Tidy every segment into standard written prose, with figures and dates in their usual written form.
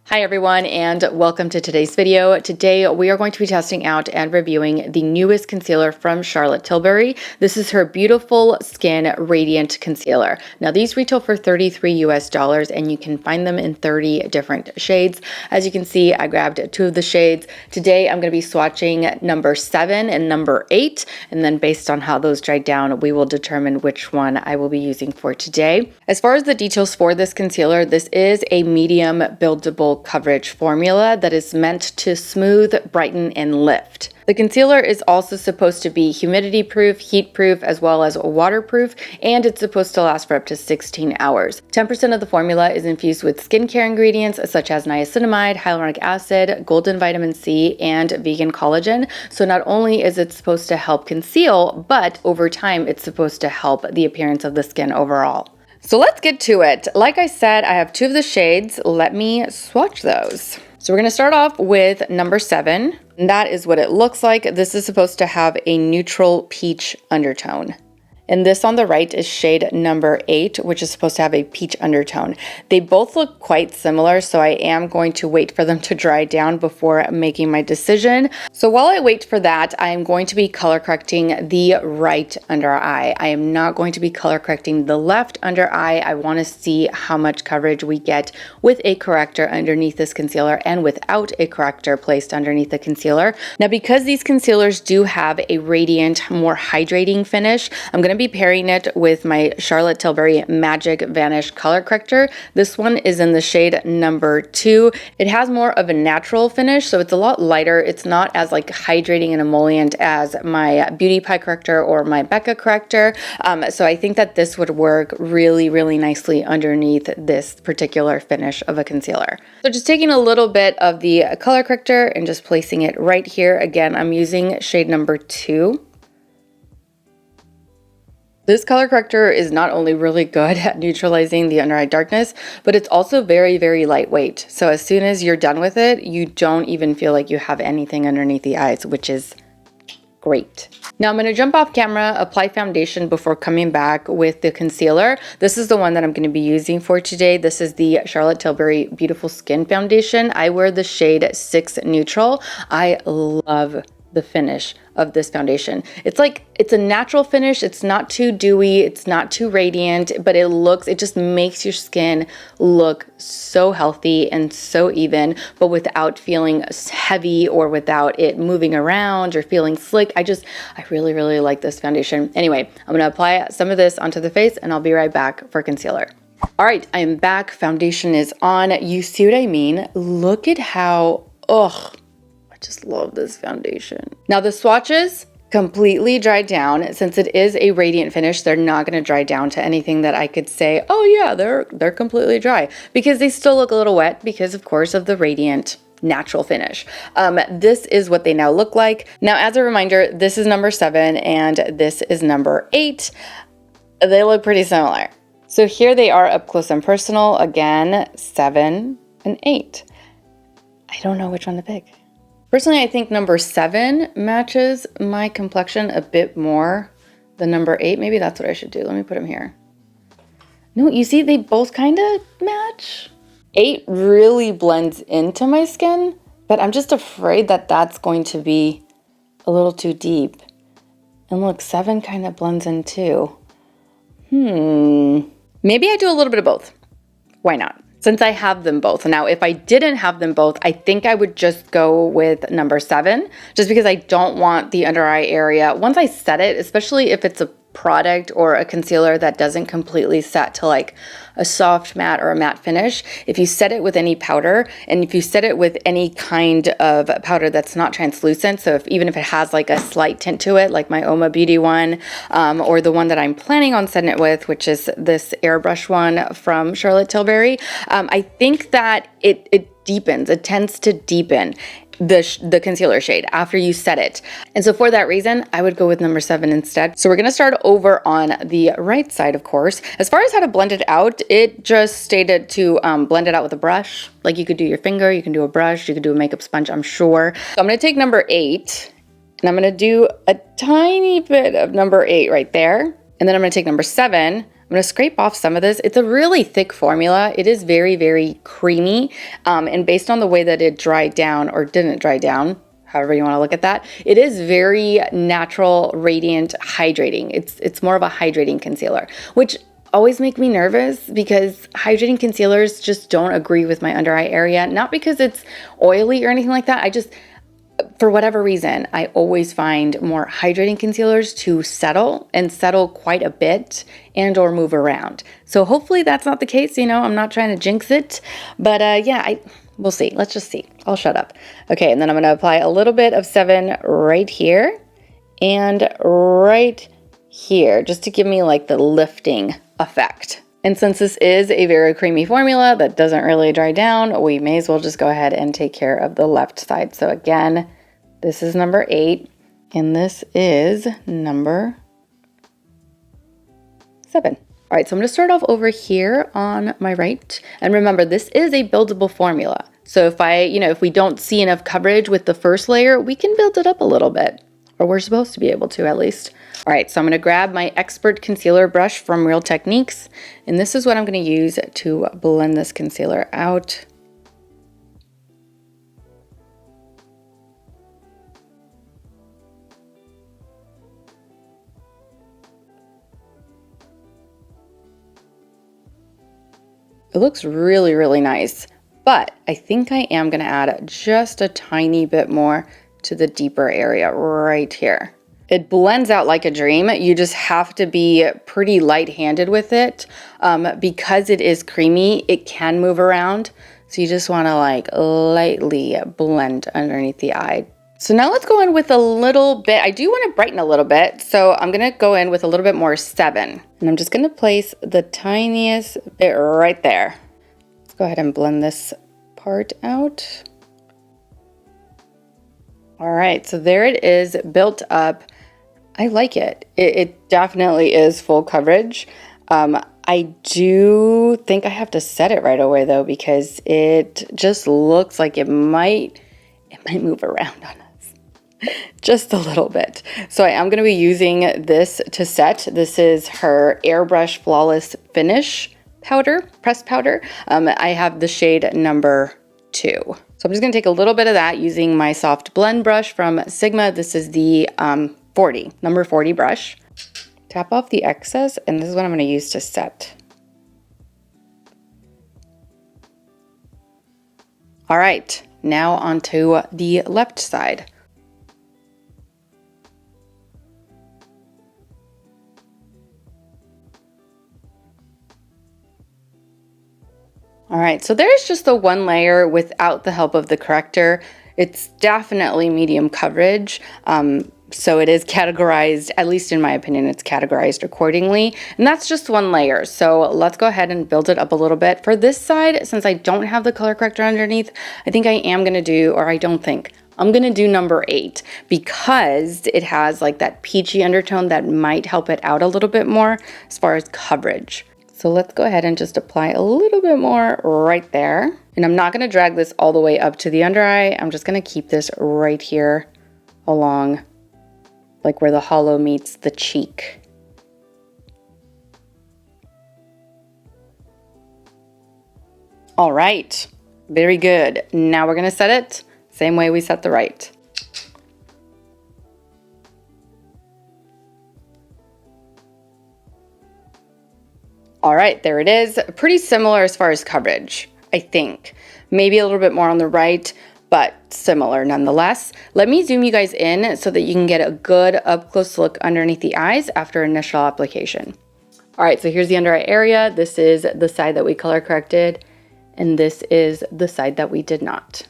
Hi everyone, and welcome to today's video. Today we are going to be testing out and reviewing the newest concealer from Charlotte Tilbury. This is her Beautiful Skin Radiant Concealer. Now these retail for $33 US and you can find them in 30 different shades. As you can see, I grabbed two of the shades. Today I'm going to be swatching number 7 and number 8, and then based on how those dry down, we will determine which one I will be using for today. As far as the details for this concealer, this is a medium buildable coverage formula that is meant to smooth, brighten, and lift. The concealer is also supposed to be humidity proof, heat proof, as well as waterproof, and it's supposed to last for up to 16 hours. 10% of the formula is infused with skincare ingredients such as niacinamide, hyaluronic acid, golden vitamin C, and vegan collagen. So not only is it supposed to help conceal, but over time it's supposed to help the appearance of the skin overall. So let's get to it. Like I said, I have two of the shades. Let me swatch those. So we're going to start off with number 7. And that is what it looks like. This is supposed to have a neutral peach undertone. And this on the right is shade number 8, which is supposed to have a peach undertone. They both look quite similar, so I am going to wait for them to dry down before making my decision. So while I wait for that, I am going to be color correcting the right under eye. I am not going to be color correcting the left under eye. I want to see how much coverage we get with a corrector underneath this concealer and without a corrector placed underneath the concealer. Now, because these concealers do have a radiant, more hydrating finish, I'm going to be pairing it with my Charlotte Tilbury Magic Vanish Color Corrector. This one is in the shade number 2. It has more of a natural finish, so it's a lot lighter. It's not as like hydrating and emollient as my Beauty Pie Corrector or my Becca Corrector. So I think that this would work really, really nicely underneath this particular finish of a concealer. So just taking a little bit of the color corrector and just placing it right here. Again, I'm using shade number 2. This color corrector is not only really good at neutralizing the under eye darkness, but it's also very, very lightweight. So as soon as you're done with it, you don't even feel like you have anything underneath the eyes, which is great. Now I'm going to jump off camera, apply foundation before coming back with the concealer. This is the one that I'm going to be using for today. This is the Charlotte Tilbury Beautiful Skin Foundation. I wear the shade 6 Neutral. I love the finish of this foundation. It's a natural finish. It's not too dewy, it's not too radiant, but it just makes your skin look so healthy and so even, but without feeling heavy or without it moving around or feeling slick. I really, really like this foundation. Anyway, I'm gonna apply some of this onto the face and I'll be right back for concealer. All right, I am back. Foundation is on. You see what I mean? Look at how, just love this foundation. Now the swatches completely dried down. Since it is a radiant finish, they're not going to dry down to anything that I could say, oh yeah, they're completely dry, because they still look a little wet because of course of the radiant natural finish. This is what they now look like. Now, as a reminder, this is number 7 and this is number 8. They look pretty similar. So here they are up close and personal. Again, 7 and 8. I don't know which one to pick. Personally, I think number 7 matches my complexion a bit more than number 8. Maybe that's what I should do. Let me put them here. No, you see, they both kind of match. 8 really blends into my skin, but I'm just afraid that that's going to be a little too deep. And look, 7 kind of blends in too. Maybe I do a little bit of both. Why not? Since I have them both. Now, if I didn't have them both, I think I would just go with number 7, just because I don't want the under eye area. Once I set it, especially if it's a product or a concealer that doesn't completely set to like a soft matte or a matte finish, if you set it with any powder, and if you set it with any kind of powder that's not translucent, so even if it has like a slight tint to it, like my Oma Beauty one, or the one that I'm planning on setting it with, which is this airbrush one from Charlotte Tilbury, I think that it deepens. It tends to deepen the concealer shade after you set it. And so for that reason, I would go with number 7 instead. So we're going to start over on the right side, of course. As far as how to blend it out, it just stated to blend it out with a brush. Like you could do your finger, you can do a brush, you could do a makeup sponge, I'm sure. So I'm going to take number 8 and I'm going to do a tiny bit of number 8 right there. And then I'm going to take number 7. I'm going to scrape off some of this. It's a really thick formula. It is very, very creamy. And based on the way that it dried down or didn't dry down, however you want to look at that, it is very natural, radiant, hydrating. It's more of a hydrating concealer, which always make me nervous because hydrating concealers just don't agree with my under eye area. Not because it's oily or anything like that. I just, for whatever reason, I always find more hydrating concealers to settle and settle quite a bit and or move around. So hopefully that's not the case. You know, I'm not trying to jinx it, but yeah, we'll see. Let's just see. I'll shut up. Okay, and then I'm going to apply a little bit of 7 right here and right here, just to give me like the lifting effect. And since this is a very creamy formula that doesn't really dry down, we may as well just go ahead and take care of the left side. So again, this is number 8, and this is number 7. All right, so I'm gonna start off over here on my right. And remember, this is a buildable formula. So if we don't see enough coverage with the first layer, we can build it up a little bit, or we're supposed to be able to at least. All right, so I'm gonna grab my Expert Concealer brush from Real Techniques, and this is what I'm gonna use to blend this concealer out. It looks really, really nice, but I think I am gonna add just a tiny bit more to the deeper area right here. It blends out like a dream. You just have to be pretty light-handed with it. Because it is creamy, it can move around. So you just wanna like lightly blend underneath the eye. So now let's go in with a little bit. I do wanna brighten a little bit. So I'm gonna go in with a little bit more 7. And I'm just gonna place the tiniest bit right there. Let's go ahead and blend this part out. All right, so there it is, built up. I like it. It definitely is full coverage. I do think I have to set it right away though, because it just looks like it might move around on us just a little bit. So I am going to be using this to set. This is her Airbrush Flawless Finish powder, pressed powder. I have the shade number 2. So I'm just going to take a little bit of that using my soft blend brush from Sigma. This is the number 40 brush. Tap off the excess, and this is what I'm going to use to set. All right, now onto the left side. All right, so there's just the one layer without the help of the corrector. It's definitely medium coverage. So it is categorized, at least in my opinion, it's categorized accordingly. And that's just one layer. So let's go ahead and build it up a little bit. For this side, since I don't have the color corrector underneath, I think I am gonna do, or I don't think, I'm gonna do number 8 because it has like that peachy undertone that might help it out a little bit more as far as coverage. So let's go ahead and just apply a little bit more right there. And I'm not gonna drag this all the way up to the under eye. I'm just gonna keep this right here along, like where the hollow meets the cheek. All right, very good. Now we're gonna set it same way we set the right. All right, there it is. Pretty similar as far as coverage, I think. Maybe a little bit more on the right, but similar nonetheless. Let me zoom you guys in so that you can get a good up close look underneath the eyes after initial application. All right, so here's the under eye area. This is the side that we color corrected, and this is the side that we did not.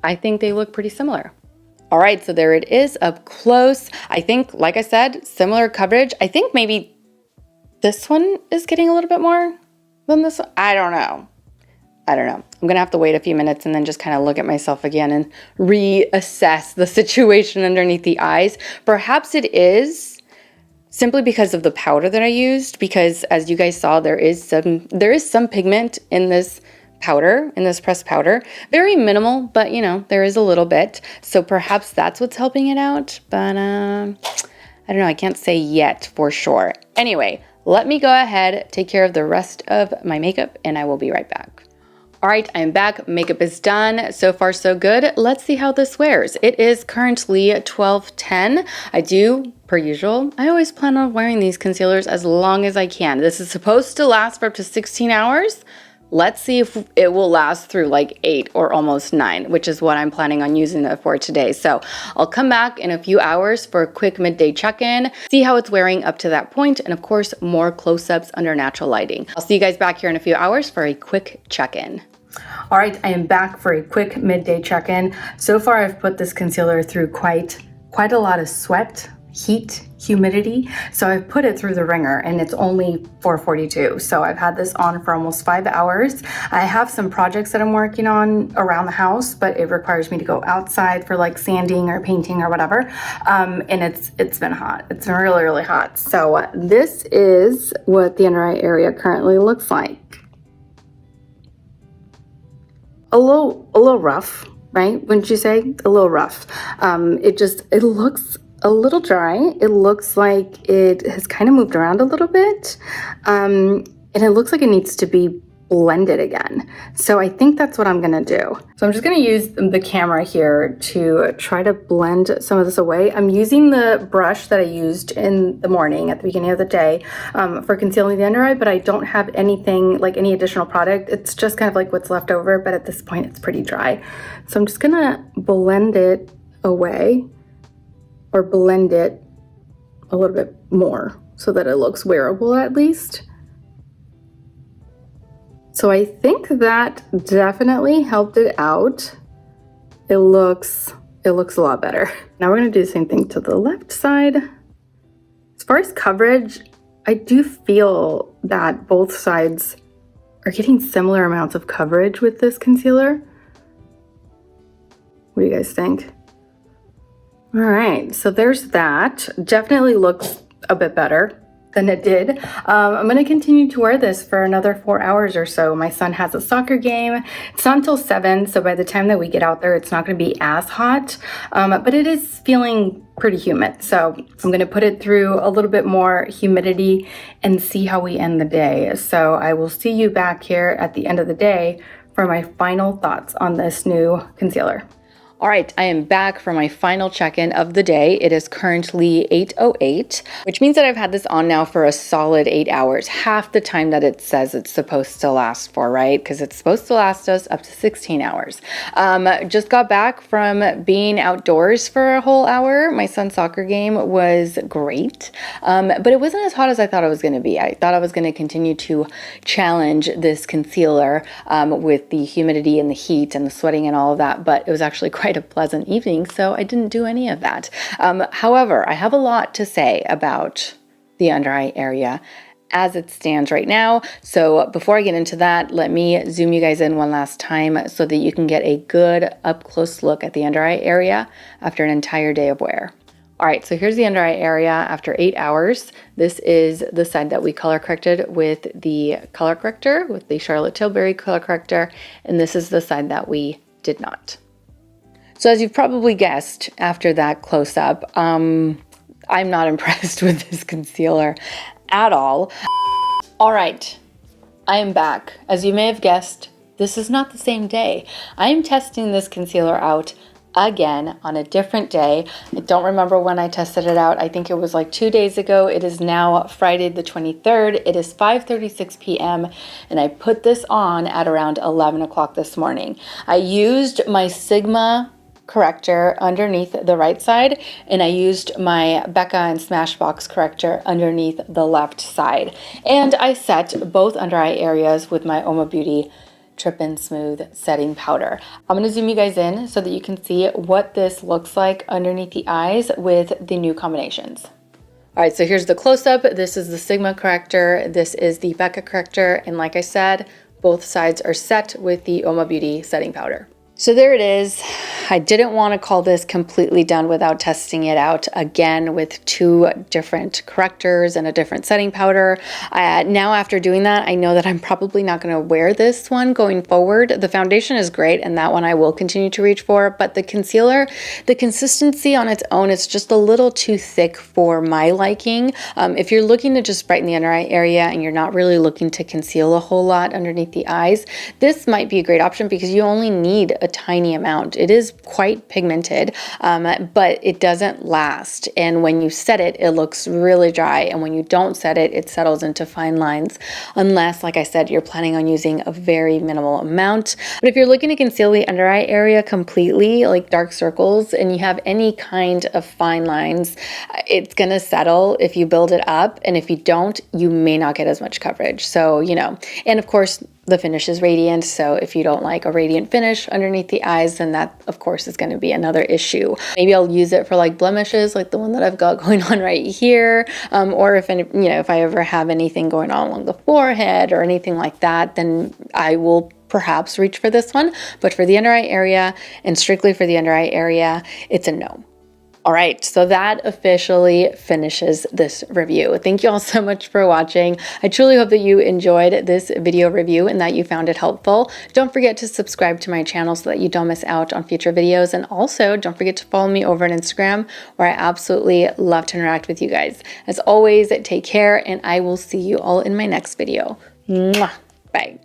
I think they look pretty similar. All right, so there it is up close. I think, like I said, similar coverage. I think maybe this one is getting a little bit more than this one. I don't know. I'm gonna have to wait a few minutes and then just kind of look at myself again and reassess the situation underneath the eyes. Perhaps it is simply because of the powder that I used, because as you guys saw, there is some pigment in this powder, in this pressed powder. Very minimal, but you know, there is a little bit. So perhaps that's what's helping it out, but I don't know, I can't say yet for sure. Anyway, let me go ahead, take care of the rest of my makeup, and I will be right back. All right, I'm back. Makeup is done. So far, so good. Let's see how this wears. It is currently 12:10. Per usual, I always plan on wearing these concealers as long as I can. This is supposed to last for up to 16 hours. Let's see if it will last through like 8 or almost 9, which is what I'm planning on using it for today. So I'll come back in a few hours for a quick midday check-in, see how it's wearing up to that point, and of course, more close-ups under natural lighting. I'll see you guys back here in a few hours for a quick check-in. All right, I am back for a quick midday check-in. So far, I've put this concealer through quite a lot of sweat, heat, humidity. So I've put it through the ringer and it's only 4:42. So I've had this on for almost 5 hours. I have some projects that I'm working on around the house, but it requires me to go outside for like sanding or painting or whatever. And it's been hot. It's been really, really hot. So this is what the under eye area currently looks like. A little rough, right? Wouldn't you say? A little rough. It looks a little dry. It looks like it has kind of moved around a little bit. And it looks like it needs to be blended again. So I think that's what I'm gonna do. So I'm just gonna use the camera here to try to blend some of this away. I'm using the brush that I used in the morning at the beginning of the day for concealing the under eye, but I don't have anything like any additional product. It's just kind of like what's left over, but at this point it's pretty dry. So I'm just gonna blend it away, or blend it a little bit more so that it looks wearable at least. So I think that definitely helped it out. It looks a lot better. Now we're gonna do the same thing to the left side. As far as coverage, I do feel that both sides are getting similar amounts of coverage with this concealer. What do you guys think? All right, so there's that. Definitely looks a bit better than it did. I'm gonna continue to wear this for another 4 hours or so. My son has a soccer game. It's not until 7, so by the time that we get out there, it's not gonna be as hot, but it is feeling pretty humid. So I'm gonna put it through a little bit more humidity and see how we end the day. So I will see you back here at the end of the day for my final thoughts on this new concealer. All right, I am back for my final check-in of the day. It is currently 8:08, which means that I've had this on now for a solid 8 hours, half the time that it says it's supposed to last for, right? Because it's supposed to last us up to 16 hours. Just got back from being outdoors for a whole hour. My son's soccer game was great, but it wasn't as hot as I thought it was gonna be. I thought I was gonna continue to challenge this concealer with the humidity and the heat and the sweating and all of that, but it was actually quite a pleasant evening, so I didn't do any of that. However, I have a lot to say about the under eye area as it stands right now. So before I get into that, let me zoom you guys in one last time so that you can get a good up close look at the under eye area after an entire day of wear. All right, so here's the under eye area after 8 hours. This is the side that we color corrected with the color corrector, with the Charlotte Tilbury color corrector, and this is the side that we did not. So as you've probably guessed after that close-up, I'm not impressed with this concealer at all. All right, I am back. As you may have guessed, this is not the same day. I am testing this concealer out again on a different day. I don't remember when I tested it out. I think it was like 2 days ago. It is now Friday the 23rd. It is 5:36 p.m. and I put this on at around 11 o'clock this morning. I used my Sigma corrector underneath the right side, and I used my Becca and Smashbox corrector underneath the left side. And I set both under eye areas with my Oma Beauty Trip and Smooth setting powder. I'm gonna zoom you guys in so that you can see what this looks like underneath the eyes with the new combinations. All right, so here's the close-up. This is the Sigma corrector. This is the Becca corrector. And like I said, both sides are set with the Oma Beauty setting powder. So there it is. I didn't want to call this completely done without testing it out again with 2 different correctors and a different setting powder. Now after doing that, I know that I'm probably not going to wear this one going forward. The foundation is great, and that one I will continue to reach for, but the concealer, the consistency on its own, it's just a little too thick for my liking. If you're looking to just brighten the under eye area and you're not really looking to conceal a whole lot underneath the eyes, this might be a great option because you only need a tiny amount. It is quite pigmented, but it doesn't last. And when you set it, it looks really dry. And when you don't set it, it settles into fine lines. Unless, like I said, you're planning on using a very minimal amount. But if you're looking to conceal the under eye area completely, like dark circles, and you have any kind of fine lines, it's going to settle if you build it up. And if you don't, you may not get as much coverage. So, you know, and of course, the finish is radiant, so if you don't like a radiant finish underneath the eyes, then that, of course, is going to be another issue. Maybe I'll use it for like blemishes, like the one that I've got going on right here, or if if I ever have anything going on along the forehead or anything like that, then I will perhaps reach for this one. But for the under eye area, and strictly for the under eye area, it's a no. All right, so that officially finishes this review. Thank you all so much for watching. I truly hope that you enjoyed this video review and that you found it helpful. Don't forget to subscribe to my channel so that you don't miss out on future videos. And also, don't forget to follow me over on Instagram, where I absolutely love to interact with you guys. As always, take care, and I will see you all in my next video. Mwah. Bye.